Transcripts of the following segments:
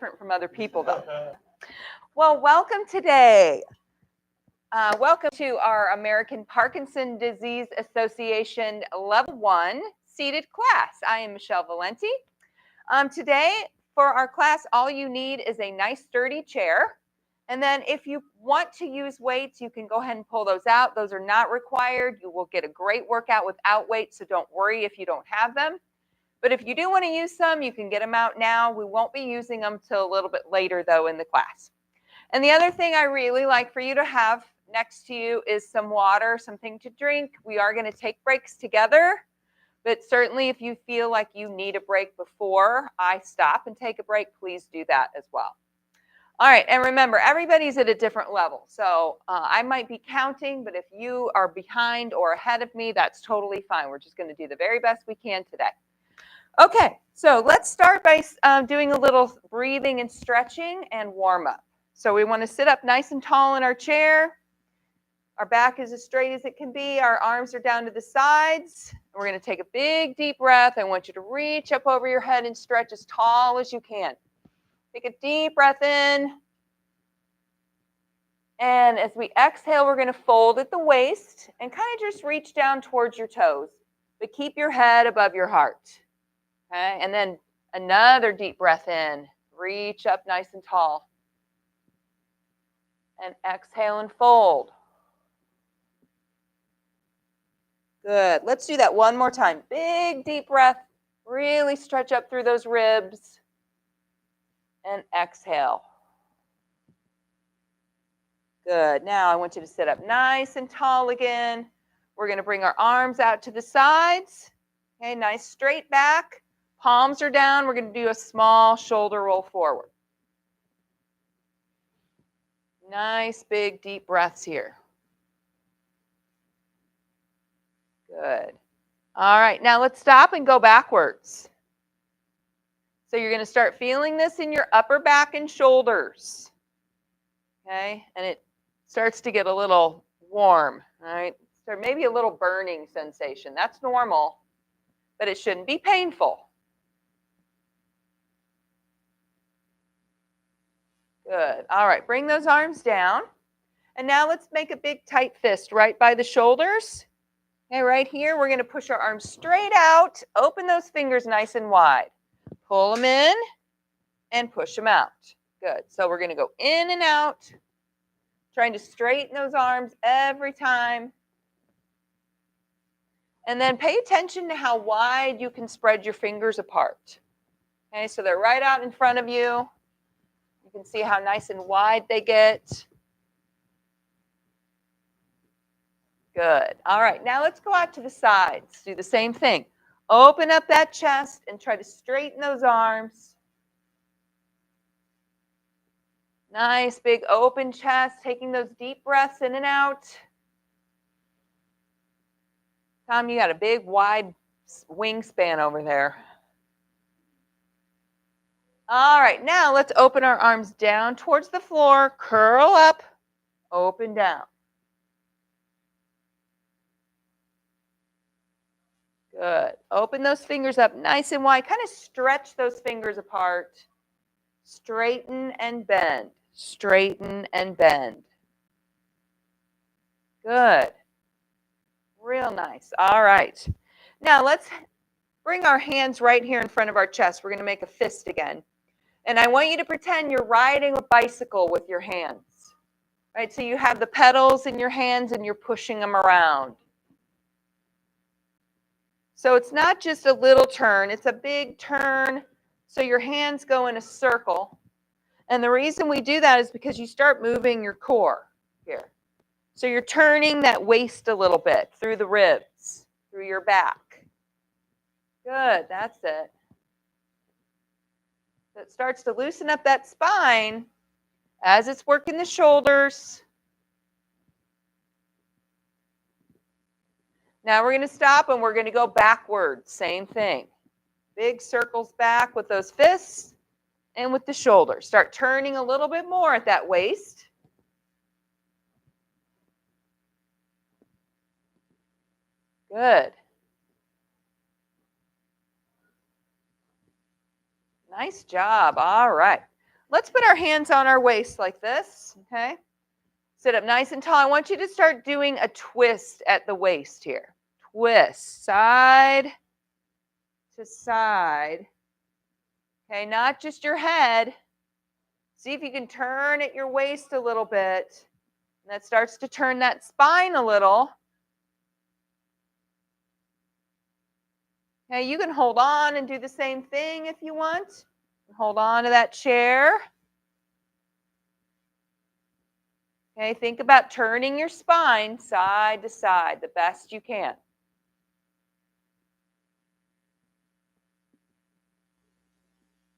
different from other people, though. Well, welcome today. Welcome to our American Parkinson Disease Association Level 1 seated class. I am Michelle Valenti. Today, for our class, all you need is a nice sturdy chair. And then if you want to use weights, you can go ahead and pull those out. Those are not required. You will get a great workout without weights, so don't worry if you don't have them. But if you do want to use some, you can get them out now. We won't be using them till a little bit later, though, in the class. And the other thing I really like for you to have next to you is some water, something to drink. We are going to take breaks together, but certainly if you feel like you need a break before I stop and take a break, please do that as well. All right, and remember, everybody's at a different level. So I might be counting, but if you are behind or ahead of me, that's totally fine. We're just going to do the very best we can today. Okay, so let's start by doing a little breathing and stretching and warm up. So we want to sit up nice and tall in our chair. Our back is as straight as it can be. Our arms are down to the sides. We're going to take a big deep breath. I want you to reach up over your head and stretch as tall as you can. Take a deep breath in. And as we exhale, we're going to fold at the waist and kind of just reach down towards your toes. But keep your head above your heart. Okay? And then another deep breath in. Reach up nice and tall. And exhale and fold. Good. Let's do that one more time. Big deep breath. Really stretch up through those ribs. And exhale. Good. Now I want you to sit up nice and tall again. We're going to bring our arms out to the sides. Okay, nice straight back. Palms are down. We're going to do a small shoulder roll forward. Nice big deep breaths here. Good. All right, now let's stop and go backwards. So you're going to start feeling this in your upper back and shoulders. Okay, and it starts to get a little warm, all right? So maybe a little burning sensation. That's normal, but it shouldn't be painful. Good. All right, bring those arms down. And now let's make a big tight fist right by the shoulders. Okay, right here, we're going to push our arms straight out. Open those fingers nice and wide. Pull them in and push them out. Good. So we're going to go in and out, trying to straighten those arms every time. And then pay attention to how wide you can spread your fingers apart. Okay, so they're right out in front of you. You can see how nice and wide they get. Good. All right, now let's go out to the sides. Do the same thing. Open up that chest and try to straighten those arms. Nice big open chest, taking those deep breaths in and out. Tom, you got a big wide wingspan over there. All right, now let's open our arms down towards the floor, curl up, open down. Good. Open those fingers up nice and wide. Kind of stretch those fingers apart. Straighten and bend. Straighten and bend. Good. Real nice. All right. Now let's bring our hands right here in front of our chest. We're going to make a fist again. And I want you to pretend you're riding a bicycle with your hands. Right? So you have the pedals in your hands and you're pushing them around. So it's not just a little turn, it's a big turn. So your hands go in a circle. And the reason we do that is because you start moving your core here. So you're turning that waist a little bit through the ribs, through your back. Good, that's it. So it starts to loosen up that spine as it's working the shoulders. Now we're going to stop and we're going to go backwards. Same thing. Big circles back with those fists and with the shoulders. Start turning a little bit more at that waist. Good. Nice job. All right. let's put our hands on our waist like this, okay? Sit up nice and tall. I want you to start doing a twist at the waist here. Twist, side to side. Okay, not just your head. See if you can turn at your waist a little bit. And that starts to turn that spine a little. Okay, you can hold on and do the same thing if you want. Hold on to that chair. Okay, think about turning your spine side to side the best you can.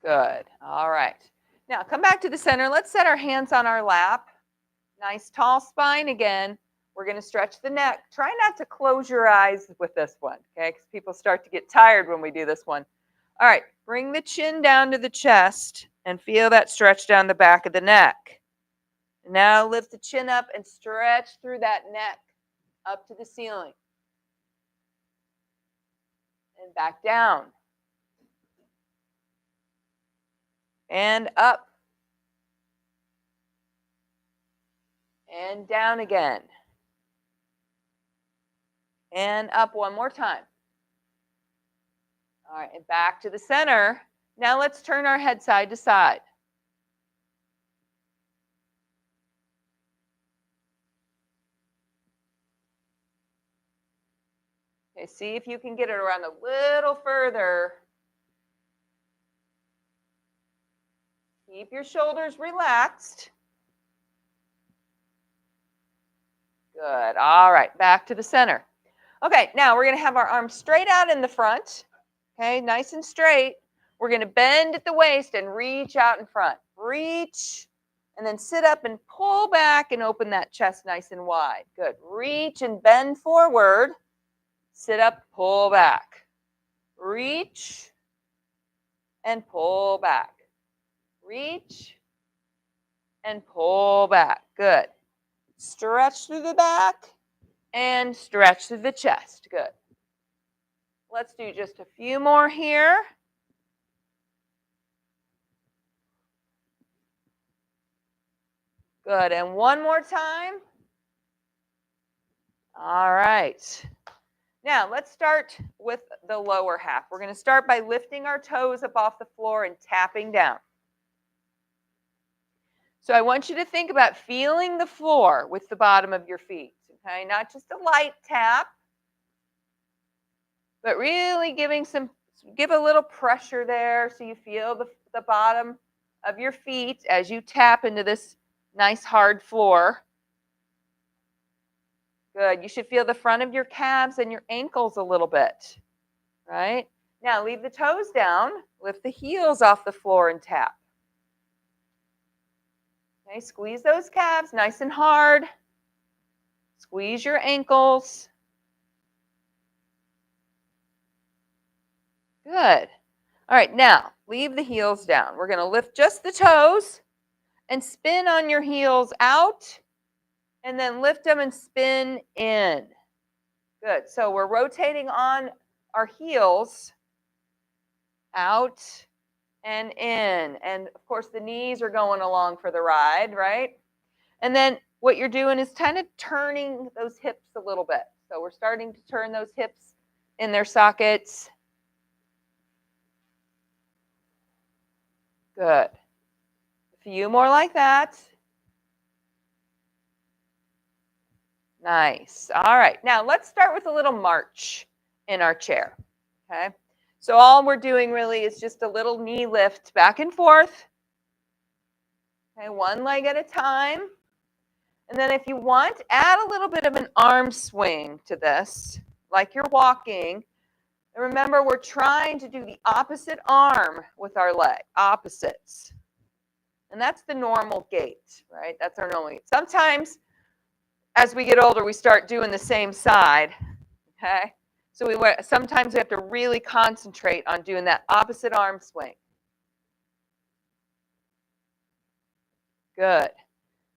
Good. All right. Now come back to the center. Let's set our hands on our lap. Nice tall spine again. We're going to stretch the neck. Try not to close your eyes with this one, okay? Because people start to get tired when we do this one. All right. Bring the chin down to the chest and feel that stretch down the back of the neck. Now lift the chin up and stretch through that neck up to the ceiling. And back down. And up. And down again. And up one more time. All right, and back to the center. Now let's turn our head side to side. Okay, see if you can get it around a little further. Keep your shoulders relaxed. Good. All right, back to the center. Okay, now we're going to have our arms straight out in the front. Okay, nice and straight. We're going to bend at the waist and reach out in front. Reach, and then sit up and pull back and open that chest nice and wide. Good. Reach and bend forward. Sit up, pull back. Reach and pull back. Reach and pull back. Good. Stretch through the back and stretch through the chest. Good. Let's do just a few more here. Good. And one more time. All right. Now, let's start with the lower half. We're going to start by lifting our toes up off the floor and tapping down. So I want you to think about feeling the floor with the bottom of your feet, okay? Not just a light tap, but really give a little pressure there so you feel the bottom of your feet as you tap into this nice hard floor. Good. You should feel the front of your calves and your ankles a little bit, right? Now leave the toes down, lift the heels off the floor and tap. Okay, squeeze those calves nice and hard. Squeeze your ankles. Good. All right, now leave the heels down. We're going to lift just the toes and spin on your heels out, and then lift them and spin in. Good. So we're rotating on our heels out and in. And of course, the knees are going along for the ride, right? And then what you're doing is kind of turning those hips a little bit. So we're starting to turn those hips in their sockets. Good. A few more like that. Nice. All right. Now let's start with a little march in our chair. Okay. So all we're doing really is just a little knee lift back and forth. Okay. One leg at a time. And then if you want, add a little bit of an arm swing to this, like you're walking. And remember, we're trying to do the opposite arm with our leg, opposites. And that's the normal gait, right? That's our normal gait. Sometimes as we get older, we start doing the same side, okay? So sometimes we have to really concentrate on doing that opposite arm swing. Good.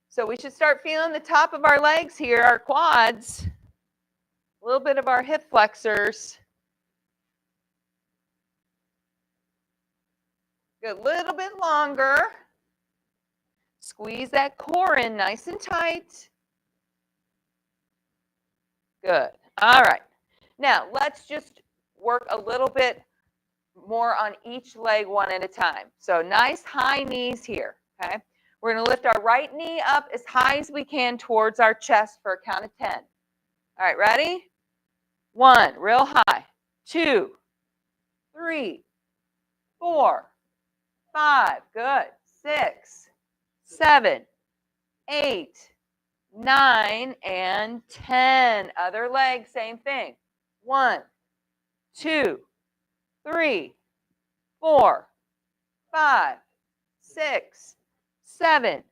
So we should start feeling the top of our legs here, our quads, a little bit of our hip flexors. Good. A little bit longer. Squeeze that core in nice and tight. Good. All right. Now, let's just work a little bit more on each leg one at a time. So nice high knees here, okay? We're going to lift our right knee up as high as we can towards our chest for a count of 10. All right, ready? 1, real high. 2, 3, 4, 5, good. 6, 7, 8, 9, and 10. Other leg, same thing. 1, 2, 3, 4, 5, 6, 7,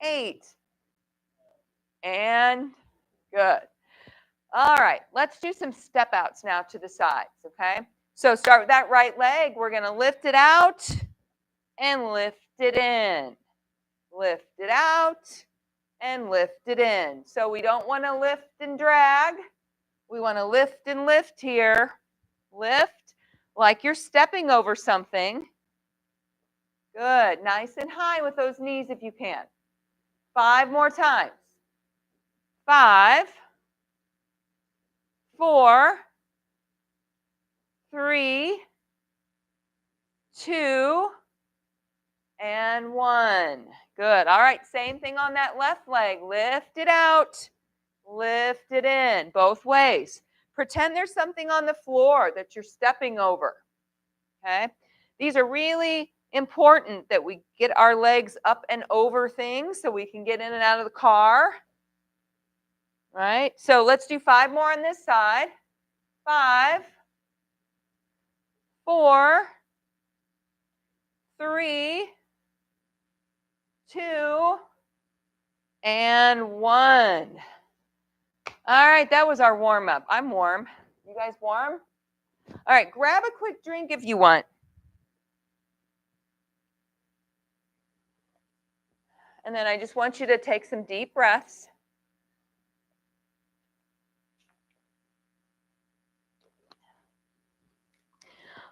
8, and good. All right, let's do some step outs now to the sides, okay? So start with that right leg. We're going to lift it out and lift it in. Lift it out and lift it in. So we don't want to lift and drag. We want to lift and lift here. Lift like you're stepping over something. Good. Nice and high with those knees if you can. 5 more times. 5, 4, 3, 2, and 1. Good. All right, same thing on that left leg. Lift it out, lift it in, both ways. Pretend there's something on the floor that you're stepping over, okay? These are really important that we get our legs up and over things so we can get in and out of the car, right? So let's do 5 more on this side. 5, 4, 3, 2, and 1. All right, that was our warm-up. I'm warm. You guys warm? All right, grab a quick drink if you want. And then I just want you to take some deep breaths.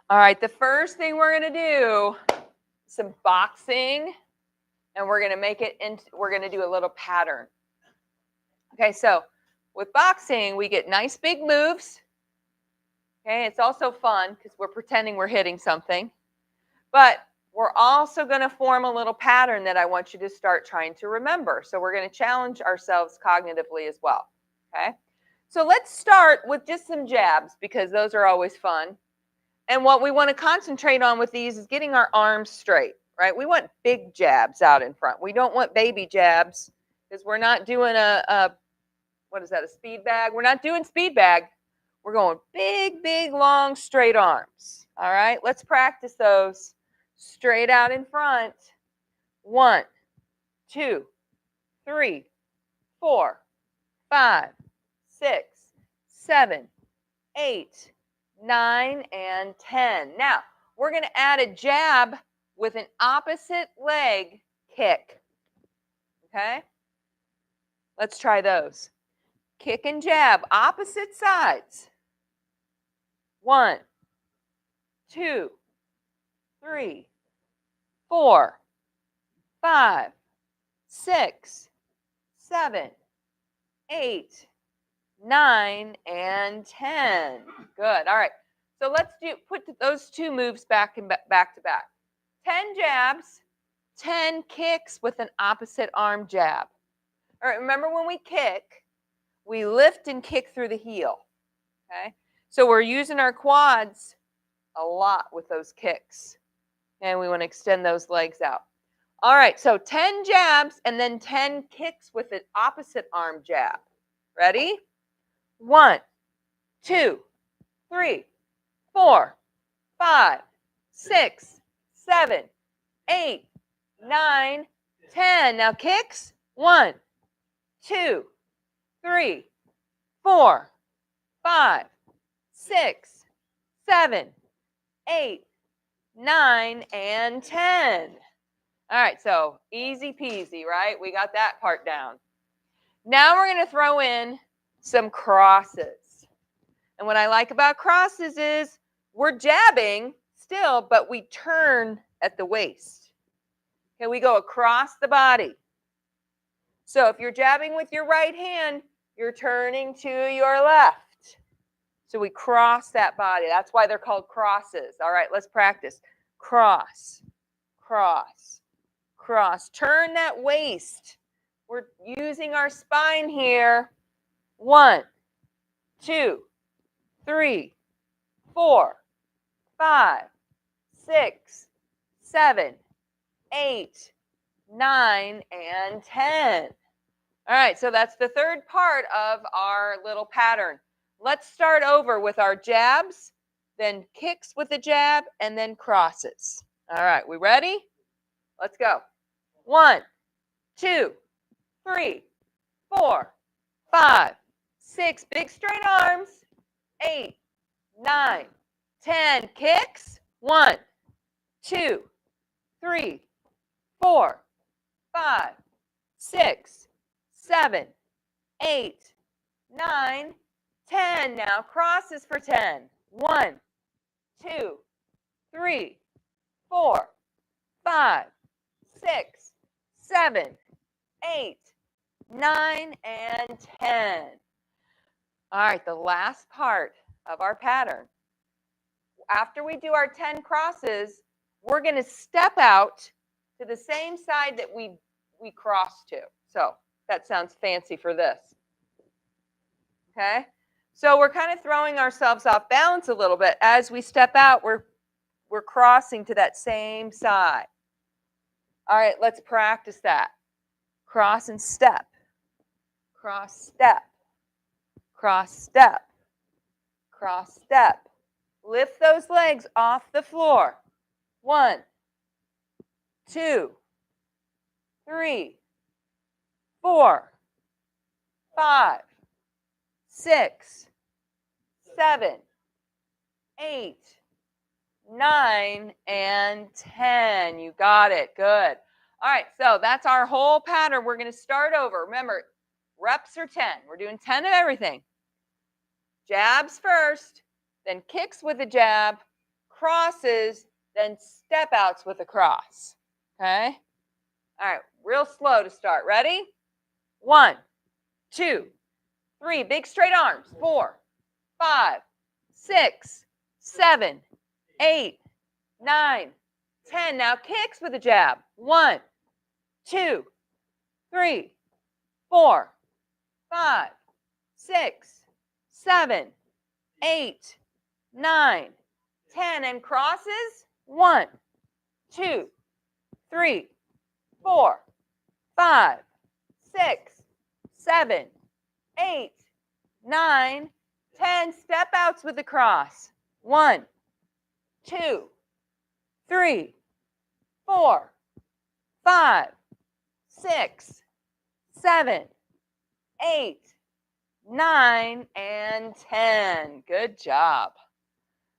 All right, the first thing we're going to do, some boxing, and we're going to make it into, we're going to do a little pattern. Okay, so with boxing, we get nice big moves. Okay, it's also fun because we're pretending we're hitting something. But we're also going to form a little pattern that I want you to start trying to remember. So we're going to challenge ourselves cognitively as well. Okay, so let's start with just some jabs because those are always fun. And what we want to concentrate on with these is getting our arms straight, right? We want big jabs out in front. We don't want baby jabs because we're not doing what is that, a speed bag? We're not doing speed bag. We're going big, big, long, straight arms. All right, let's practice those straight out in front. 1, 2, 3, 4, 5, 6, 7, 8, 9, and 10. Now, we're going to add a jab with an opposite leg kick. Okay? Let's try those. Kick and jab, opposite sides. 1, 2, 3, 4, 5, 6, 7, 8, 9, and 10. Good. All right. So let's put those 2 moves back to back. 10 jabs, 10 kicks with an opposite arm jab. All right. Remember when we kick, we lift and kick through the heel. Okay. So we're using our quads a lot with those kicks. And we want to extend those legs out. All right. So 10 jabs and then 10 kicks with an opposite arm jab. Ready? 1, 2, 3, 4, 5, 6, 7, 8, 9, 10. Now kicks. 1, 2, 3, 4, 5, 6, 7, 8, 9, and 10. All right, so easy peasy, right? We got that part down. Now we're going to throw in some crosses. And what I like about crosses is we're jabbing still, but we turn at the waist. Okay, we go across the body. So if you're jabbing with your right hand, you're turning to your left. So we cross that body. That's why they're called crosses. All right, let's practice. Cross, cross, cross. Turn that waist. We're using our spine here. 1, 2, 3, 4, 5, 6, 7, 8, 9, and 10. All right, so that's the third part of our little pattern. Let's start over with our jabs, then kicks with a jab, and then crosses. All right, we ready? Let's go. 1, 2, 3, 4, 5, 6. Big straight arms. 8, 9, 10. Kicks. 1, 2, 3, 4, 5, 6, 7, 8, 9, 10. Now crosses for 10. 1, 2, 3, 4, 5, 6, 7, 8, 9, and 10. All right, the last part of our pattern. After we do our 10 crosses, we're going to step out to the same side that we crossed to. So that sounds fancy for this. Okay? So we're kind of throwing ourselves off balance a little bit. As we step out, we're crossing to that same side. All right, let's practice that. Cross and step. Cross, step. Cross, step. Cross, step. Lift those legs off the floor. 1, 2, 3, 4, 5, 6, 7, 8, 9, and 10. You got it. Good. All right, so that's our whole pattern. We're going to start over. Remember, reps are 10. We're doing 10 of everything. Jabs first, then kicks with a jab, crosses, then step outs with a cross. Okay? All right, real slow to start. Ready? 1, 2, 3. Big straight arms. 4, 5, 6, 7, 8, 9, 10. Now kicks with a jab. 1, 2, 3, 4, 5, 6, 7, 8, 9, 10. And crosses. 1, 2, 3, 4, 5, 6, 7, 8, 9, 10. Step outs with the cross. 1, 2, 3, 4, 5, 6, 7, 8, 9, and 10. Good job.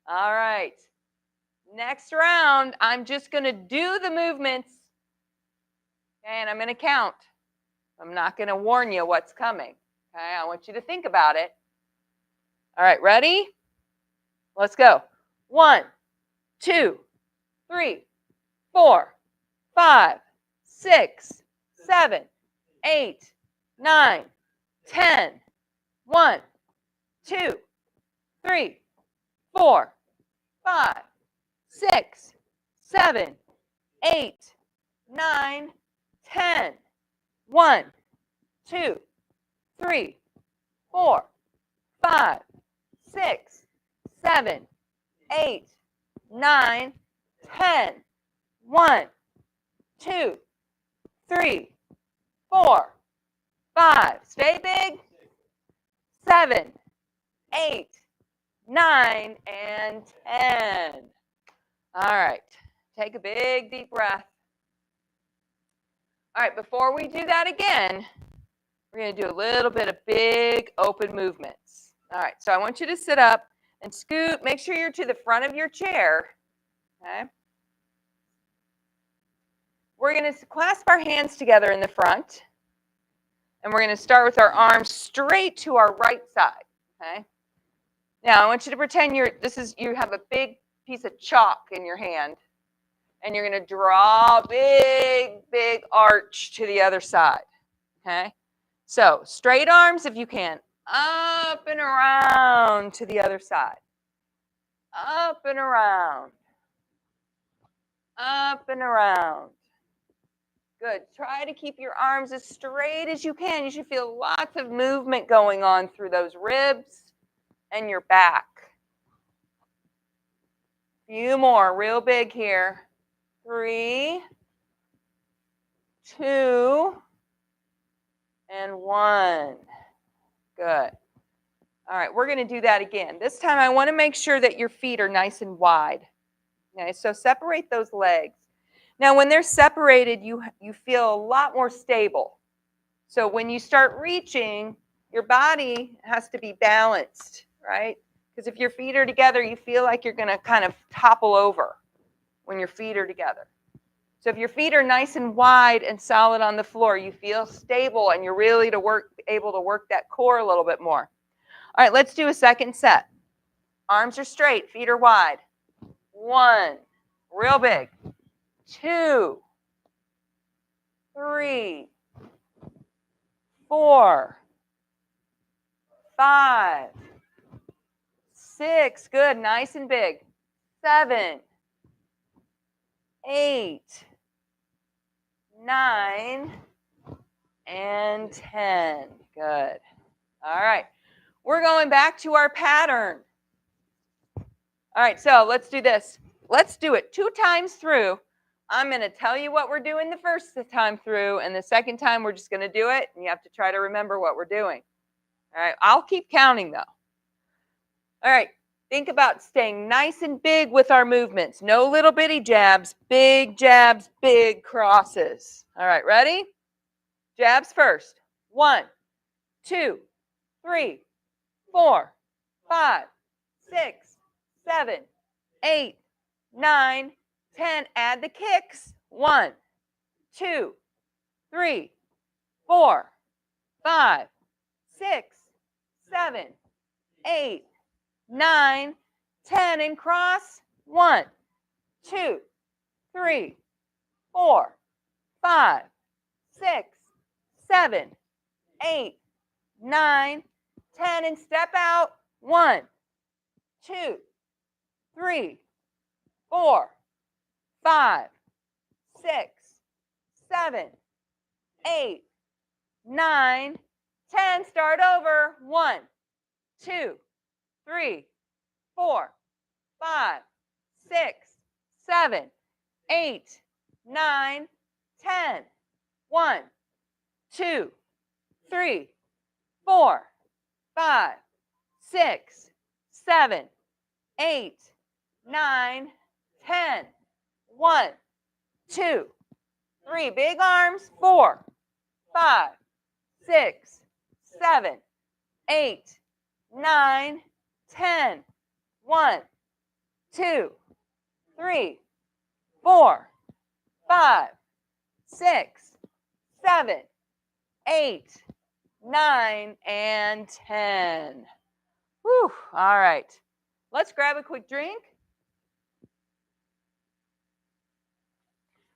All right. Next round, I'm just going to do the movements, and I'm going to count. I'm not going to warn you what's coming. Okay, I want you to think about it. All right, ready? Let's go. 1, 2, 3, 4, 5, 6, 7, 8, 9, 10. 1, 2, 3, 4, 5, 6, 7, 8, 9, 10. 1, 2, 3, 4, 5, 6, 7, 8, 9, 10. 1, 2, 3, 4, 5. Stay big. 7, 8, 9, and 10. All right. Take a big, deep breath. All right, before we do that again, we're going to do a little bit of big open movements. All right, so I want you to sit up and scoot. Make sure you're to the front of your chair. Okay. We're going to clasp our hands together in the front. And we're going to start with our arms straight to our right side. Okay. Now I want you to pretend you have a big piece of chalk in your hand. And you're going to draw a big, big arch to the other side. Okay? So straight arms if you can. Up and around to the other side. Up and around. Up and around. Good. Try to keep your arms as straight as you can. You should feel lots of movement going on through those ribs and your back. Few more, real big here. 3, 2, and 1. Good. All right, we're going to do that again. This time I want to make sure that your feet are nice and wide. Okay, so separate those legs. Now when they're separated, you feel a lot more stable. So when you start reaching, your body has to be balanced, right? Because if your feet are together, you feel like you're going to kind of topple over when your feet are together. So if your feet are nice and wide and solid on the floor, you feel stable and you're really able to work that core a little bit more. All right, let's do a second set. Arms are straight, feet are wide. 1, real big. 2, 3, 4, 5, 6, good, nice and big. 7, 8, 9, and 10. Good. All right. We're going back to our pattern. All right, so let's do this. Let's do it 2 times through. I'm going to tell you what we're doing the first time through, and the second time we're just going to do it, and you have to try to remember what we're doing. All right, I'll keep counting though. All right, think about staying nice and big with our movements. No little bitty jabs, big crosses. All right, ready? Jabs first. 1, 2, 3, 4, 5, 6, 7, 8, 9, 10. Add the kicks. 1, 2, 3, 4, 5, 6, 7, 8, 9, 10. And cross. 1, 2, 3, 4, 5, 6, 7, 8, 9, 10. And step out. 1, 2, 3, 4, 5, 6, 7, 8, 9, 10. Start over. 1, 2, 3, 4, 5, 6, 7, 8, 9, 10. 1, 2, 3, 4, 5, 6, 7, 8, 9, 10. 1, 2, 3. Big arms. 4, 5, 6, 7, 8, 9, 10. 1, 2, 3, 4, 5, 6, 7, 8, 9, and 10. Whew. All right. Let's grab a quick drink.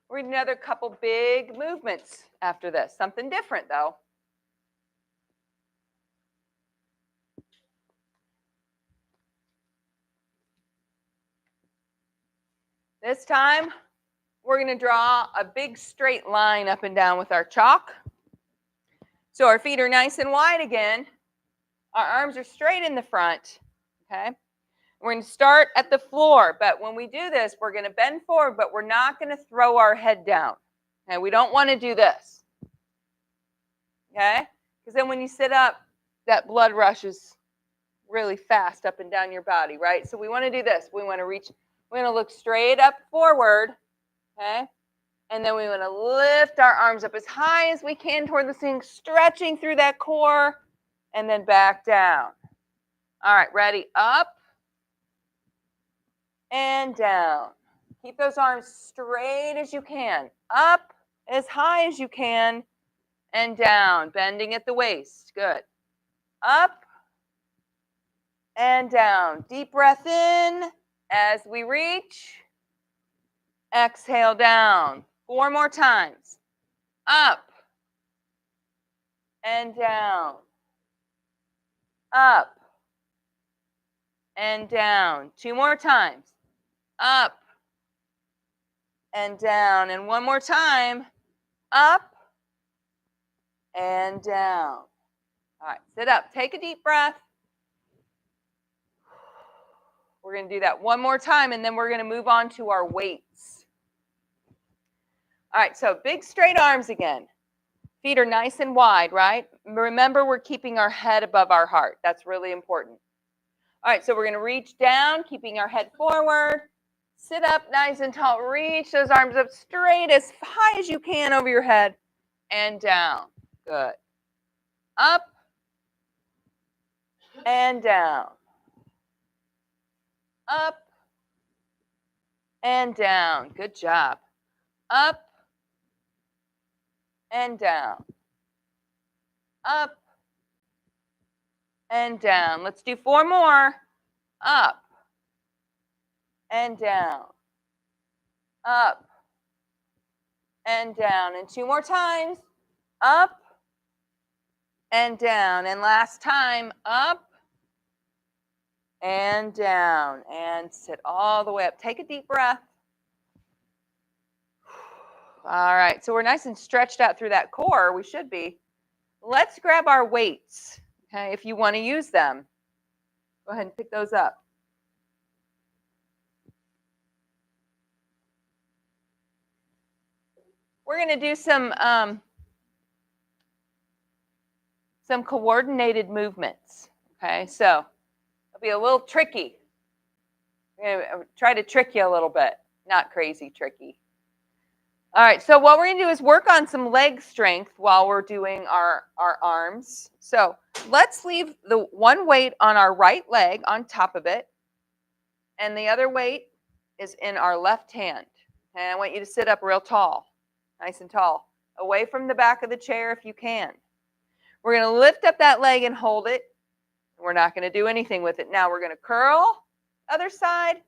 We're going to do another couple big movements after this. Something different, though. This time, we're going to draw a big straight line up and down with our chalk. So our feet are nice and wide again. Our arms are straight in the front. Okay? We're going to start at the floor, but when we do this, we're going to bend forward, but we're not going to throw our head down. Okay? We don't want to do this. Okay? Because then when you sit up, that blood rushes really fast up and down your body, right? So we want to do this. We want to reach, we're going to look straight up forward, okay? And then we want to lift our arms up as high as we can toward the ceiling, stretching through that core, and then back down. All right, ready? Up and down. Keep those arms straight as you can. Up as high as you can, and down, bending at the waist. Good. Up and down. Deep breath in as we reach. Exhale down. 4 more times. Up and down. Up and down. 2 more times. Up and down. And 1 more time. Up and down. All right, sit up. Take a deep breath. We're going to do that 1 more time, and then we're going to move on to our weights. All right, so big straight arms again. Feet are nice and wide, right? Remember, we're keeping our head above our heart. That's really important. All right, so we're going to reach down, keeping our head forward. Sit up nice and tall. Reach those arms up straight as high as you can over your head and down. Good. Up and down. Up and down. Good job. Up and down. Up and down. Let's do 4 more. Up and down. Up and down. And 2 more times. Up and down. And last time. Up and down. And sit all the way up. Take a deep breath. All right, so we're nice and stretched out through that core. We should be. Let's grab our weights, okay, if you want to use them. Go ahead and pick those up. We're going to do some coordinated movements, okay? So it'll be a little tricky. I'm going to try to trick you a little bit. Not crazy tricky. All right, so what we're going to do is work on some leg strength while we're doing our arms. So let's leave the one weight on our right leg on top of it, and the other weight is in our left hand. And I want you to sit up real tall, nice and tall, away from the back of the chair if you can. We're going to lift up that leg and hold it. We're not going to do anything with it. Now we're going to curl, other side,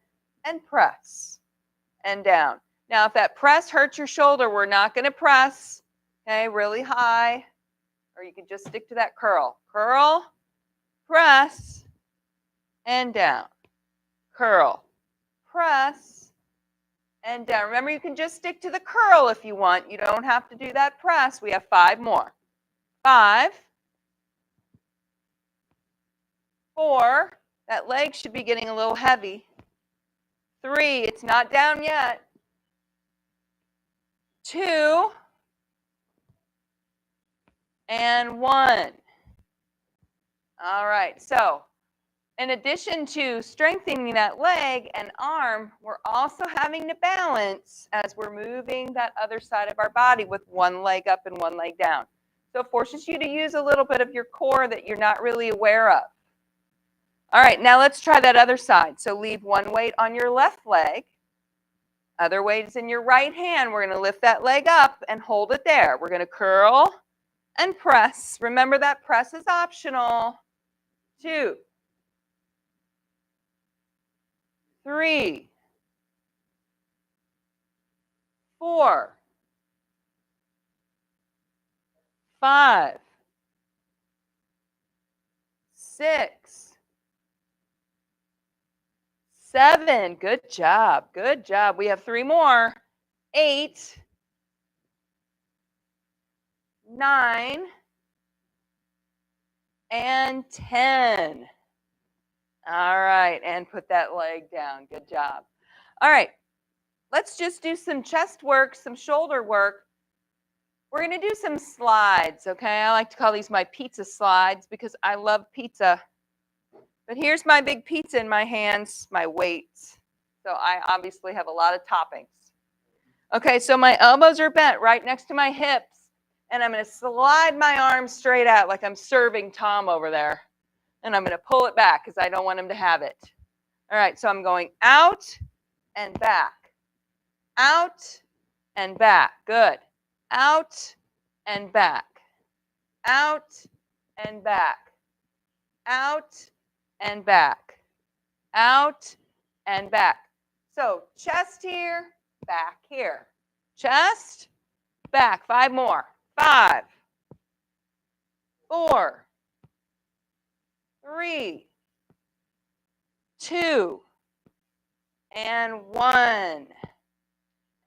and press, and down. Now, if that press hurts your shoulder, we're not going to press, okay, really high, or you can just stick to that curl. Curl, press, and down. Curl, press, and down. Remember, you can just stick to the curl if you want. You don't have to do that press. We have 5 more. 5, 4, that leg should be getting a little heavy. 3, it's not down yet. 2, and 1. All right, so in addition to strengthening that leg and arm, we're also having to balance as we're moving that other side of our body with one leg up and one leg down. So it forces you to use a little bit of your core that you're not really aware of. All right, now let's try that other side. So leave one weight on your left leg. Other weight is in your right hand. We're going to lift that leg up and hold it there. We're going to curl and press. Remember that press is optional. 2, 3, 4, 5, 6, 7. Good job. Good job. We have 3 more. 8, 9, and 10. All right, and put that leg down. Good job. All right, let's just do some chest work, some shoulder work. We're going to do some slides, okay? I like to call these my pizza slides because I love pizza. But here's my big pizza in my hands, my weights. So I obviously have a lot of toppings. Okay, so my elbows are bent right next to my hips, and I'm going to slide my arms straight out like I'm serving Tom over there. And I'm going to pull it back because I don't want him to have it. All right, so I'm going out and back. Out and back. Good. Out and back. Out and back. Out and back. Out and back. So chest here, back here. Chest, back. 5 more. 5, 4, 3, 2, and 1.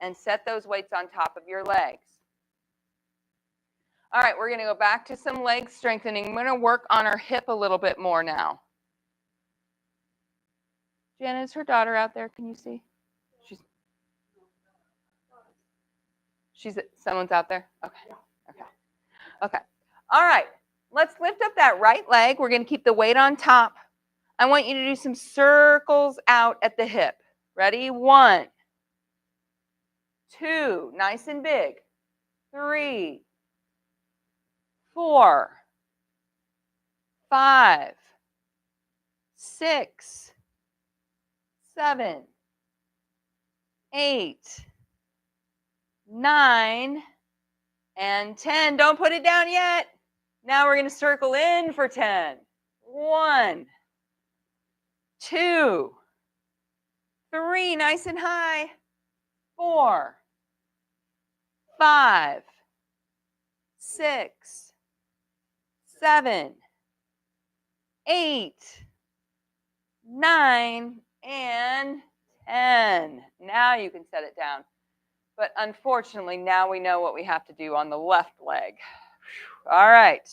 And set those weights on top of your legs. All right, we're going to go back to some leg strengthening. I'm going to work on our hip a little bit more now. Jenna, is her daughter out there? Can you see? Someone's out there? Okay. All right, let's lift up that right leg. We're going to keep the weight on top. I want you to do some circles out at the hip. Ready? 1, 2, nice and big. 3, 4, 5, 6, 7, 8, 9, and 10. Don't put it down yet. Now we're going to circle in for 10. 1, 2, 3, nice and high. 4, 5, 6, 7, 8, 9, and 10. Now you can set it down. But unfortunately, now we know what we have to do on the left leg. All right.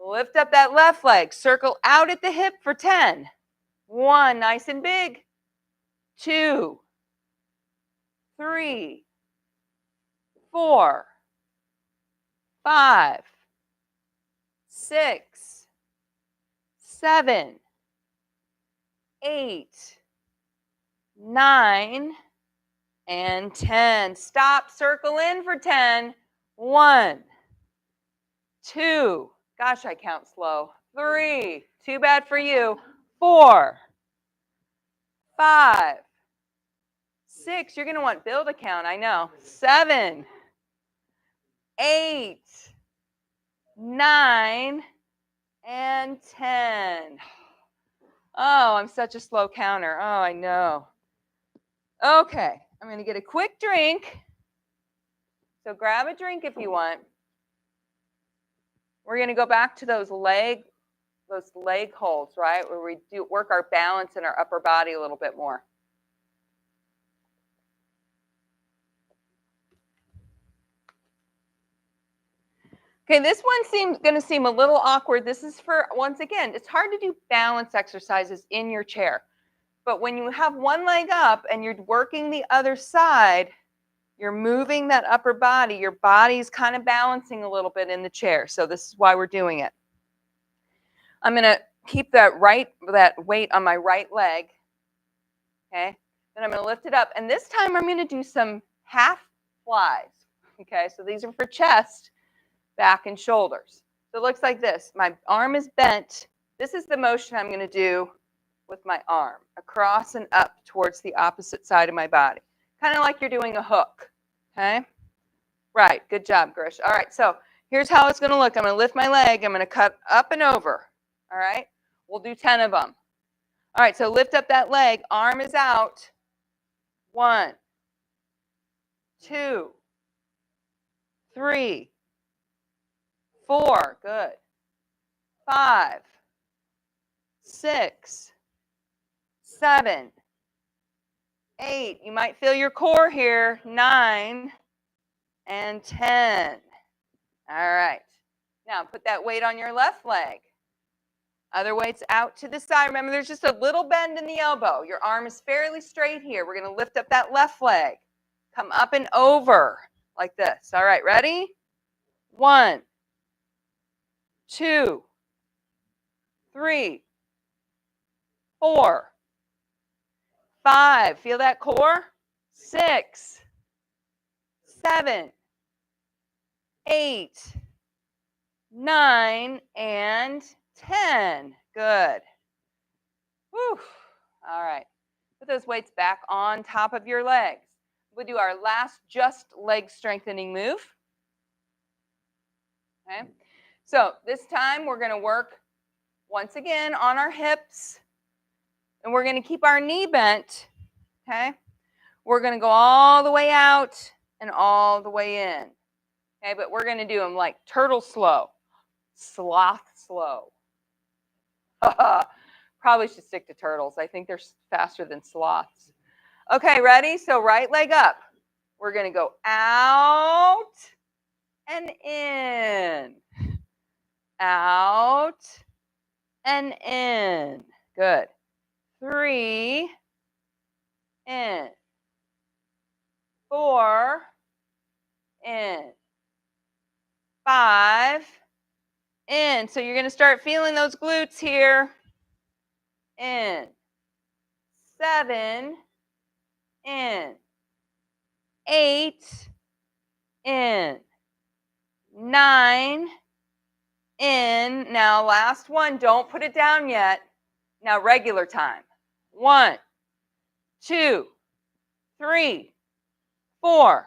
Lift up that left leg. Circle out at the hip for 10. 1, nice and big. 2, 3, 4, 5, 6, 7, 8, 9, and 10. Stop, circle in for 10. 1, 2, gosh, I count slow. 3, too bad for you. 4, 5, 6, you're going to want Bill to count, I know. 7, 8, 9, and 10. Oh, I'm such a slow counter. Oh, I know. Okay, I'm going to get a quick drink. So grab a drink if you want. We're going to go back to those leg holds, right? Where we do work our balance in our upper body a little bit more. Okay, this one going to seem a little awkward. This is for, once again, it's hard to do balance exercises in your chair. But when you have one leg up and you're working the other side, you're moving that upper body. Your body's kind of balancing a little bit in the chair. So this is why we're doing it. I'm going to keep that weight on my right leg. Okay, then I'm going to lift it up. And this time I'm going to do some half flies. Okay, so these are for chest, back, and shoulders. So it looks like this. My arm is bent. This is the motion I'm going to do with my arm, across and up towards the opposite side of my body. Kind of like you're doing a hook, okay? Right, good job, Grish. All right, so here's how it's going to look. I'm going to lift my leg. I'm going to cut up and over, all right? We'll do 10 of them. All right, so lift up that leg. Arm is out. 1, 2, 3, 4, good. 5, 6, 7, 8, you might feel your core here. 9, and 10. All right. Now put that weight on your left leg. Other weight's out to the side. Remember, there's just a little bend in the elbow. Your arm is fairly straight here. We're going to lift up that left leg. Come up and over like this. All right, ready? 1, 2, 3, 4, 5. Feel that core? 6, 7, 8, 9, and 10. Good. Whew. All right. Put those weights back on top of your legs. We'll do our last just leg strengthening move. Okay. So this time we're going to work once again on our hips, and we're going to keep our knee bent. Okay. We're going to go all the way out and all the way in. Okay, but we're going to do them like turtle slow, sloth slow. Probably should stick to turtles. I think they're faster than sloths. Okay, ready? So right leg up. We're going to go out and in. Out and in. Good. 3, in. 4, in. 5, in. So you're going to start feeling those glutes here. In. 7, in. 8, in. 9, in. Now last one, don't put it down yet. Now regular time. 1, 2, 3, 4,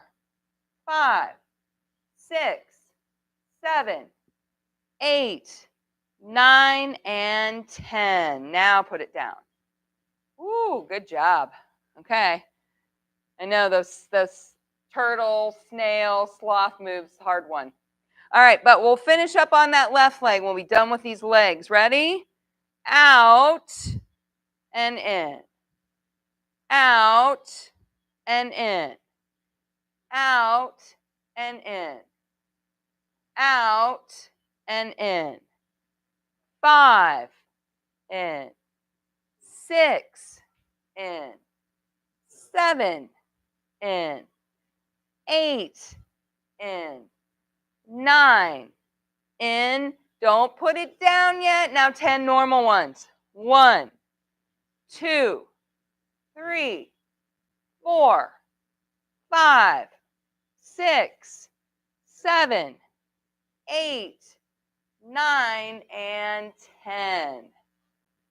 5, 6, 7, 8, 9, and 10. Now put it down. Ooh, good job. Okay. I know those turtle, snail, sloth moves, hard one. All right, but we'll finish up on that left leg. We'll be done with these legs. Ready? Out and in. Out and in. Out and in. Out and in. 5, in. 6, in. 7, in. 8, in. 9, in. Don't put it down yet. Now 10 normal ones. 1, 2, 3, 4, 5, 6, 7, 8, 9, and 10.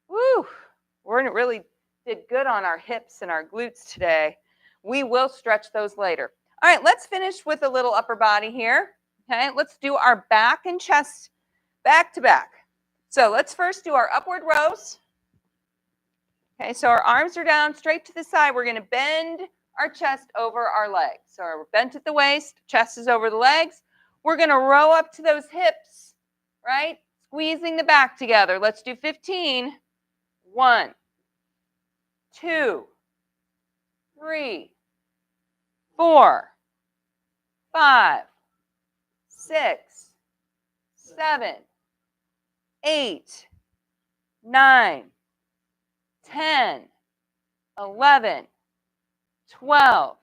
Woo! We really did good on our hips and our glutes today. We will stretch those later. All right, let's finish with a little upper body here. Okay, let's do our back and chest back to back. So let's first do our upward rows. Okay, so our arms are down straight to the side. We're going to bend our chest over our legs. So we're bent at the waist, chest is over the legs. We're going to row up to those hips, right? Squeezing the back together. Let's do 15. 1, 2, 3, 4, 5, 6, 7, 8, 9, 10, 11, 12,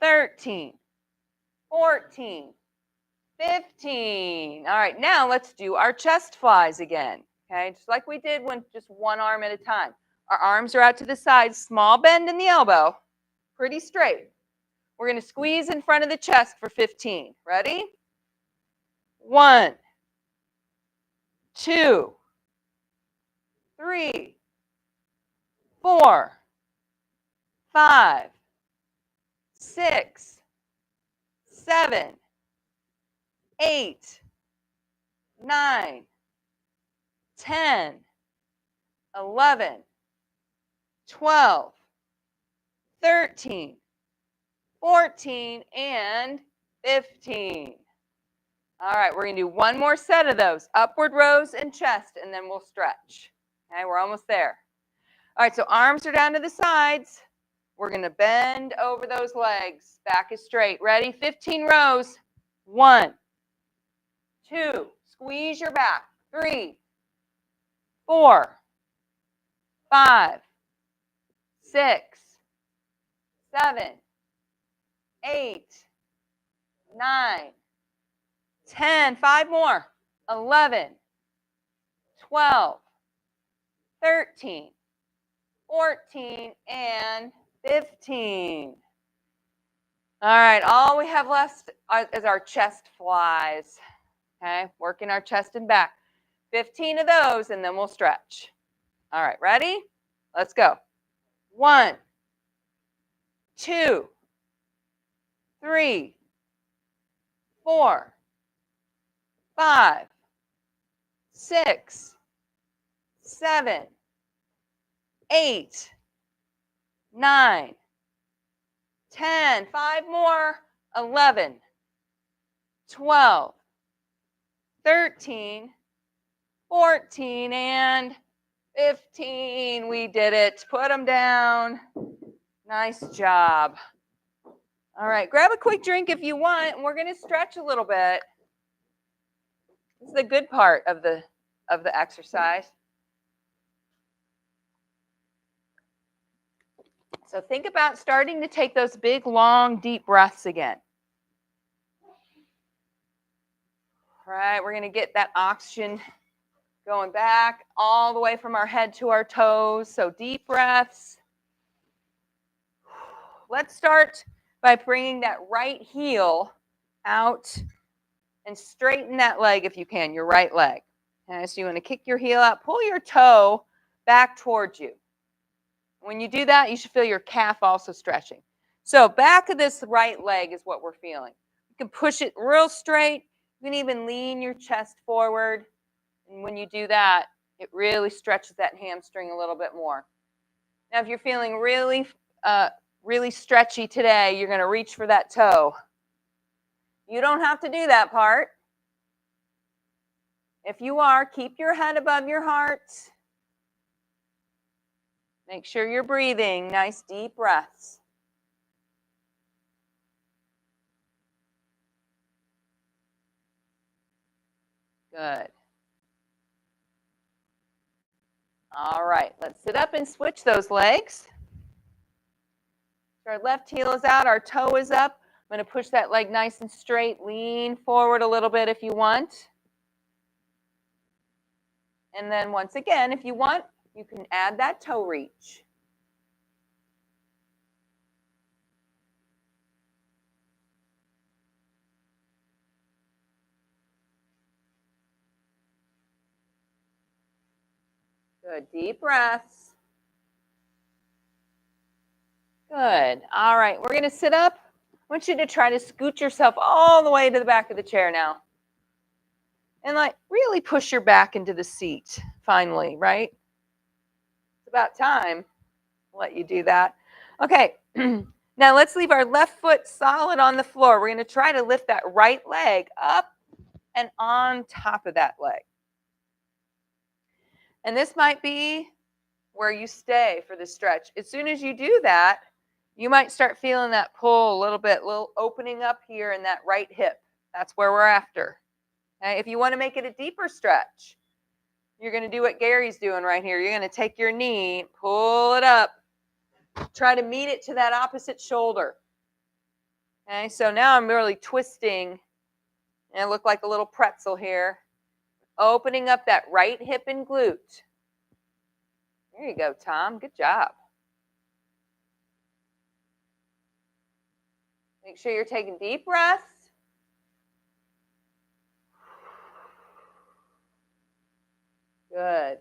13, 14, 15. All right, now let's do our chest flies again. Okay, just like we did when just one arm at a time. Our arms are out to the side, small bend in the elbow, pretty straight. We're going to squeeze in front of the chest for 15. Ready? 1, 2, 3, 4, 5, 6, 7, 8, 9, 10, 11, 12, 13, 14, and 15. All right, we're going to do one more set of those, upward rows and chest, and then we'll stretch. Okay, we're almost there. All right, so arms are down to the sides. We're going to bend over those legs. Back is straight. Ready? 15 rows. 1, 2, squeeze your back. 3, 4, 5, 6, 7, 8, 9, 10. 5 more. 11, 12, 13, 14, and 15. All right, all we have left is our chest flies. Okay, working our chest and back. 15 of those, and then we'll stretch. All right, ready? Let's go. 1, 2, 3, 4, 5, 6, 7, 8, 9, 10, 5 more, 11, 12, 13, 14, and 15. We did it. Put them down. Nice job. All right, grab a quick drink if you want, and we're going to stretch a little bit. This is the good part of the exercise. So think about starting to take those big, long, deep breaths again. All right, we're going to get that oxygen going back all the way from our head to our toes. So deep breaths. Let's start by bringing that right heel out and straighten that leg if you can, your right leg. Okay, so you want to kick your heel out, pull your toe back towards you. When you do that, you should feel your calf also stretching. So back of this right leg is what we're feeling. You can push it real straight. You can even lean your chest forward. And when you do that, it really stretches that hamstring a little bit more. Now, if you're feeling really stretchy today, you're going to reach for that toe. You don't have to do that part. If you are, keep your head above your heart. Make sure you're breathing. Nice deep breaths. Good. All right, let's sit up and switch those legs. So our left heel is out, our toe is up. I'm going to push that leg nice and straight. Lean forward a little bit if you want. And then once again, if you want, you can add that toe reach. Good, deep breaths. Good. All right, we're going to sit up. I want you to try to scoot yourself all the way to the back of the chair now. And like really push your back into the seat finally, right? It's about time. I'll let you do that. Okay, now let's leave our left foot solid on the floor. We're going to try to lift that right leg up and on top of that leg. And this might be where you stay for the stretch. As soon as you do that, you might start feeling that pull a little bit, little opening up here in that right hip. That's where we're after. Okay? If you want to make it a deeper stretch, you're going to do what Gary's doing right here. You're going to take your knee, pull it up, try to meet it to that opposite shoulder. Okay, so now I'm really twisting, and I look like a little pretzel here, opening up that right hip and glute. There you go, Tom. Good job. Make sure you're taking deep breaths. Good.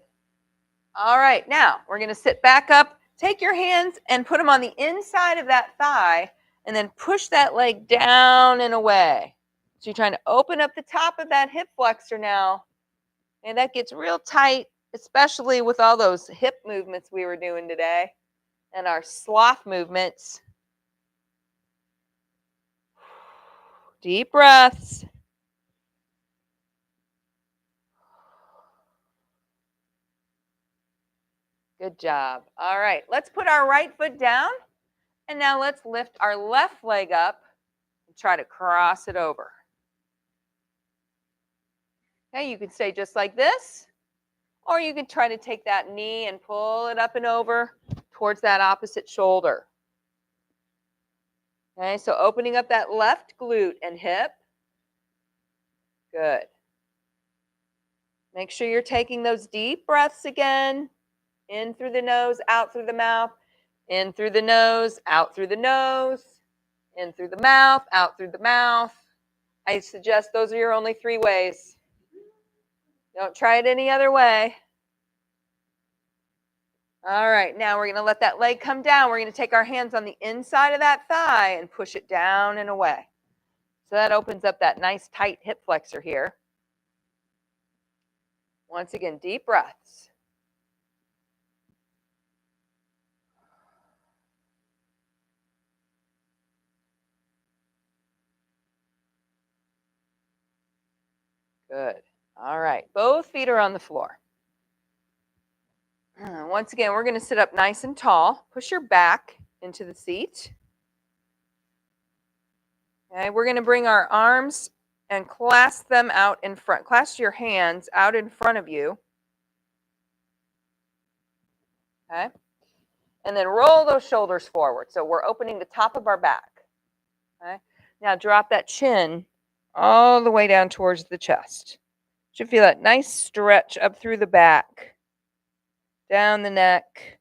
All right, now we're going to sit back up. Take your hands and put them on the inside of that thigh, and then push that leg down and away. So you're trying to open up the top of that hip flexor now. And that gets real tight, especially with all those hip movements we were doing today and our sloth movements. Deep breaths. Good job. All right, let's put our right foot down. And now let's lift our left leg up and try to cross it over. Okay, you can stay just like this, or you can try to take that knee and pull it up and over towards that opposite shoulder. Okay, so opening up that left glute and hip. Good. Make sure you're taking those deep breaths again. In through the nose, out through the mouth. In through the nose, out through the nose. In through the mouth, out through the mouth. I suggest those are your only 3 ways. Don't try it any other way. All right, now we're going to let that leg come down. We're going to take our hands on the inside of that thigh and push it down and away. So that opens up that nice tight hip flexor here. Once again, deep breaths. Good. All right. Both feet are on the floor. Once again, we're going to sit up nice and tall. Push your back into the seat. Okay. We're going to bring our arms and clasp them out in front. Clasp your hands out in front of you. Okay. And then roll those shoulders forward. So we're opening the top of our back. Okay. Now drop that chin all the way down towards the chest. Should feel that nice stretch up through the back, down the neck.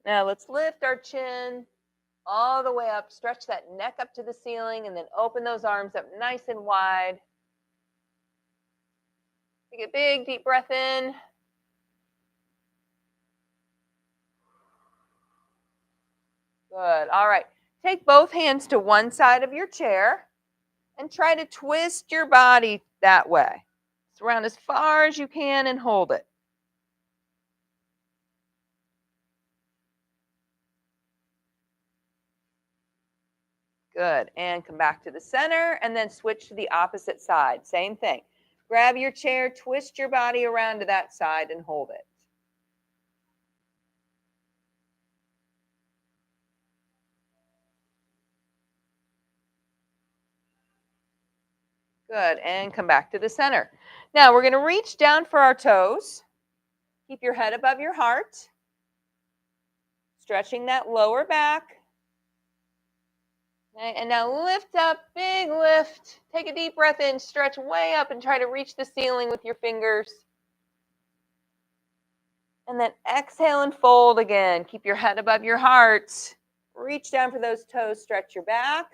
Now let's lift our chin all the way up, stretch that neck up to the ceiling, and then open those arms up nice and wide. Take a big, deep breath in. Good. All right. Take both hands to one side of your chair and try to twist your body that way. Surround as far as you can and hold it. Good. And come back to the center and then switch to the opposite side. Same thing. Grab your chair, twist your body around to that side and hold it. Good. And come back to the center. Now we're going to reach down for our toes. Keep your head above your heart. Stretching that lower back. Okay, and now lift up, big lift. Take a deep breath in, stretch way up and try to reach the ceiling with your fingers. And then exhale and fold again. Keep your head above your heart. Reach down for those toes, stretch your back.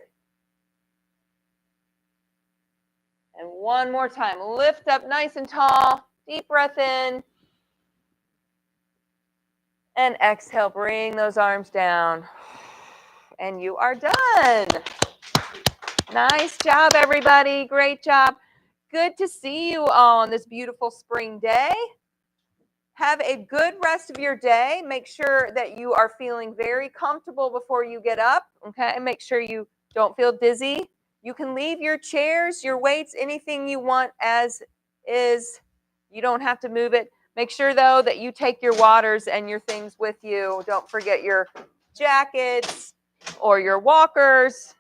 And one more time, lift up nice and tall. Deep breath in. And exhale, bring those arms down. And you are done. Nice job, everybody. Great job. Good to see you all on this beautiful spring day. Have a good rest of your day. Make sure that you are feeling very comfortable before you get up, okay? And make sure you don't feel dizzy. You can leave your chairs, your weights, anything you want as is. You don't have to move it. Make sure, though, that you take your waters and your things with you. Don't forget your jackets or your walkers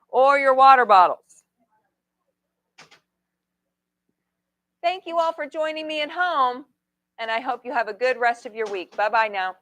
or your water bottles. Thank you all for joining me at home, and I hope you have a good rest of your week. Bye-bye now.